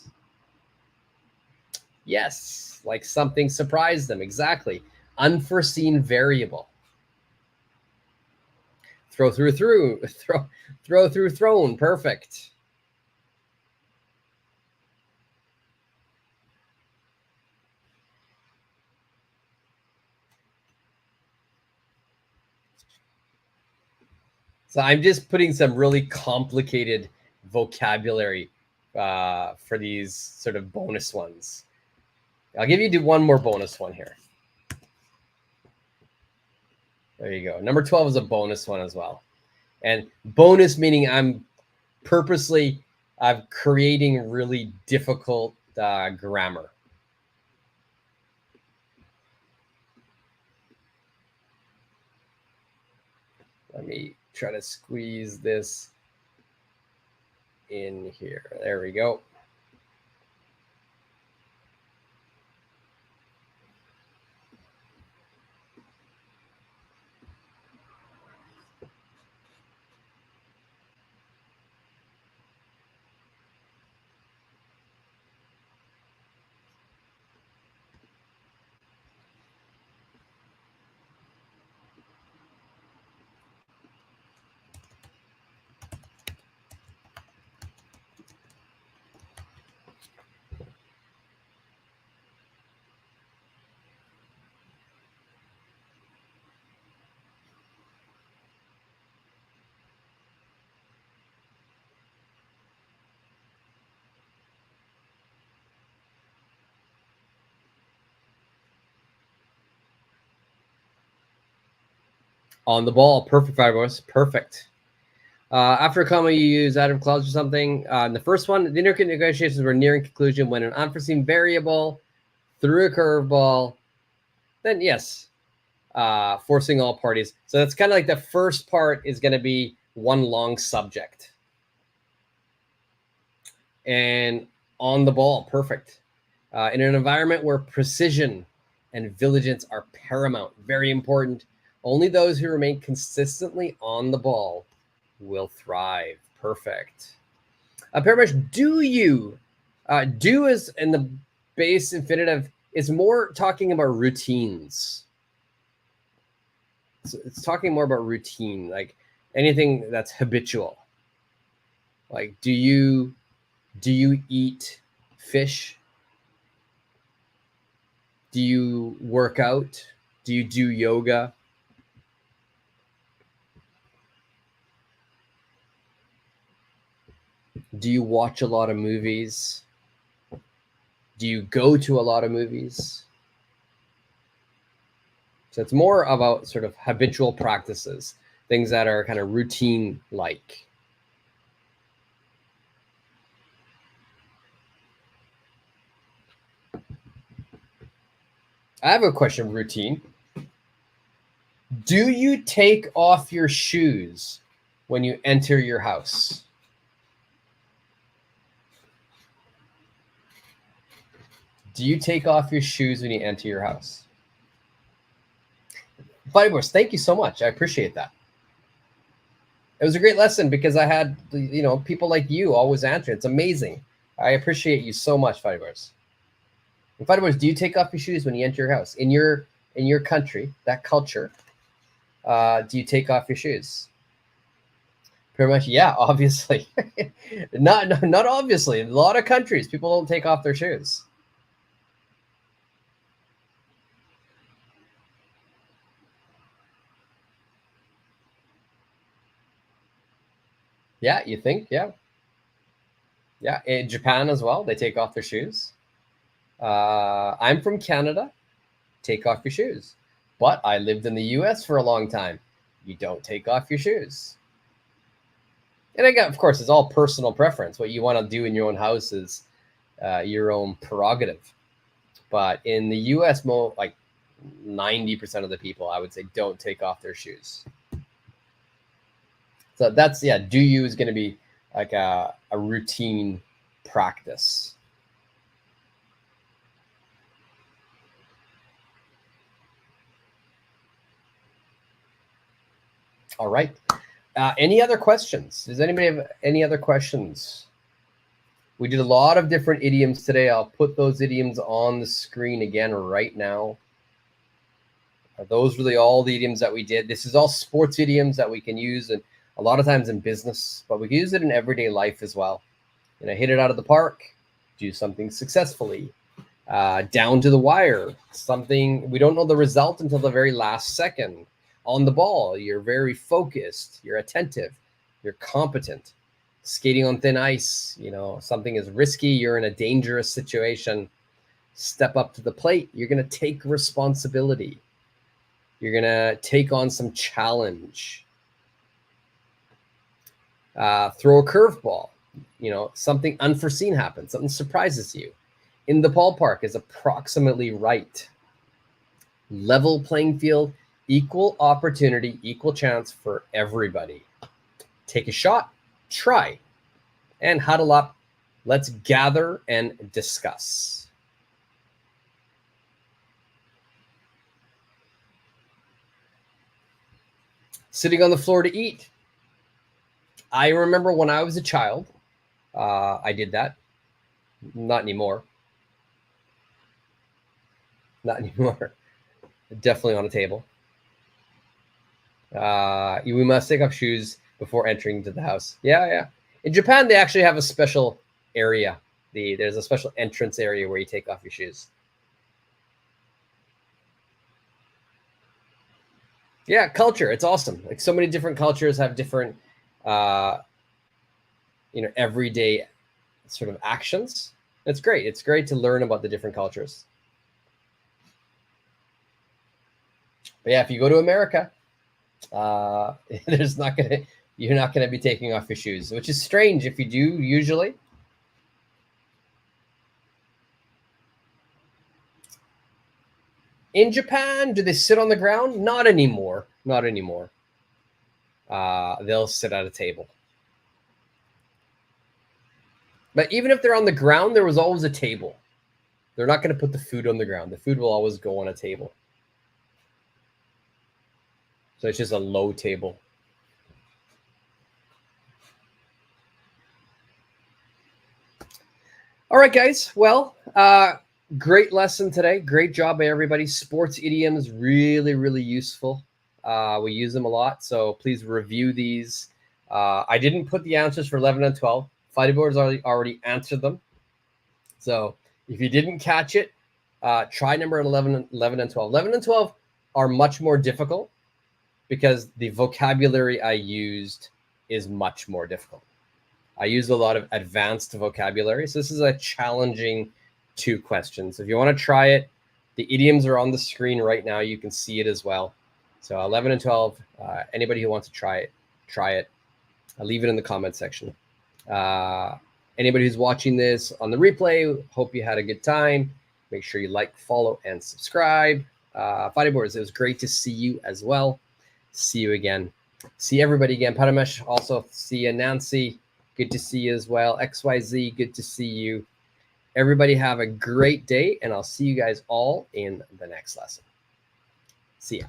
Yes, like something surprised them. Exactly. Unforeseen variable. Throw through. Throw through thrown. Perfect. So I'm just putting some really complicated vocabulary for these sort of bonus ones. I'll give you one more bonus one here. There you go. Number 12 is a bonus one as well. And bonus meaning I'm creating really difficult grammar. Let me try to squeeze this in here. There we go. On the ball. Perfect, Fibros. Perfect. After a comma, you use adverb clause or something. In the first one, the intricate negotiations were nearing conclusion when an unforeseen variable threw a curveball. Then, yes, forcing all parties. So that's kind of like the first part is going to be one long subject. And on the ball. Perfect. In an environment where precision and vigilance are paramount, very important, only those who remain consistently on the ball will thrive. Perfect. Paramesh, do you? Do is in the base infinitive is more talking about routines. It's talking more about routine, like anything that's habitual. Like, do you eat fish? Do you work out? Do you do yoga? Do you watch a lot of movies? Do you go to a lot of movies? So it's more about sort of habitual practices, things that are kind of routine-like. I have a question, routine. Do you take off your shoes when you enter your house? Do you take off your shoes when you enter your house? Fibers, thank you so much. I appreciate that. It was a great lesson because I had, people like you always answer. It's amazing. I appreciate you so much, Fighting Boys. And Fighting Boys, do you take off your shoes when you enter your house? In your country, that culture, do you take off your shoes? Pretty much, yeah, obviously. not obviously. In a lot of countries, people don't take off their shoes. Yeah, you think? Yeah. Yeah, in Japan as well, they take off their shoes. I'm from Canada. Take off your shoes. But I lived in the US for a long time. You don't take off your shoes. And again, of course, it's all personal preference. What you want to do in your own house is your own prerogative. But in the US, like 90% of the people, I would say, don't take off their shoes. So that's, yeah, do you is going to be like a routine practice. All right. Any other questions? Does anybody have any other questions? We did a lot of different idioms today. I'll put those idioms on the screen again right now. Those really all the idioms that we did. This is all sports idioms that we can use and a lot of times in business, but we can use it in everyday life as well. Hit it out of the park, do something successfully, down to the wire, something we don't know the result until the very last second. On the ball, you're very focused, you're attentive, you're competent. Skating on thin ice, something is risky, you're in a dangerous situation. Step up to the plate, you're going to take responsibility. You're going to take on some challenge. Throw a curveball, something unforeseen happens, something surprises you. In the ballpark is approximately right. Level playing field, equal opportunity, equal chance for everybody. Take a shot, try, and huddle up. Let's gather and discuss. Sitting on the floor to eat. I remember when I was a child, I did that. Not anymore. Not anymore. Definitely on a table. We must take off shoes before entering into the house. Yeah. In Japan, they actually have a special area. There's a special entrance area where you take off your shoes. Yeah, culture. It's awesome. Like so many different cultures have different, everyday sort of actions. It's great. It's great to learn about the different cultures. But yeah, if you go to America, you're not gonna be taking off your shoes, which is strange if you do usually. In Japan, do they sit on the ground? Not anymore. Not anymore. They'll sit at a table. But even if they're on the ground, there was always a table. They're not going to put the food on the ground. The food will always go on a table. So it's just a low table. All right, guys. Well, great lesson today. Great job by everybody. Sports idioms, really, really useful. We use them a lot. So please review these. I didn't put the answers for 11 and 12. Fighting Boys already answered them. So if you didn't catch it, try number 11 and 12. 11 and 12 are much more difficult because the vocabulary I used is much more difficult. I used a lot of advanced vocabulary. So this is a challenging 2 questions. If you want to try it, the idioms are on the screen right now. You can see it as well. So 11 and 12, anybody who wants to try it. I'll leave it in the comment section. Anybody who's watching this on the replay, hope you had a good time. Make sure you like, follow, and subscribe. Fighting Boys, it was great to see you as well. See you again. See everybody again. Paramesh, also see you. Nancy, good to see you as well. XYZ, good to see you. Everybody have a great day, and I'll see you guys all in the next lesson. See ya.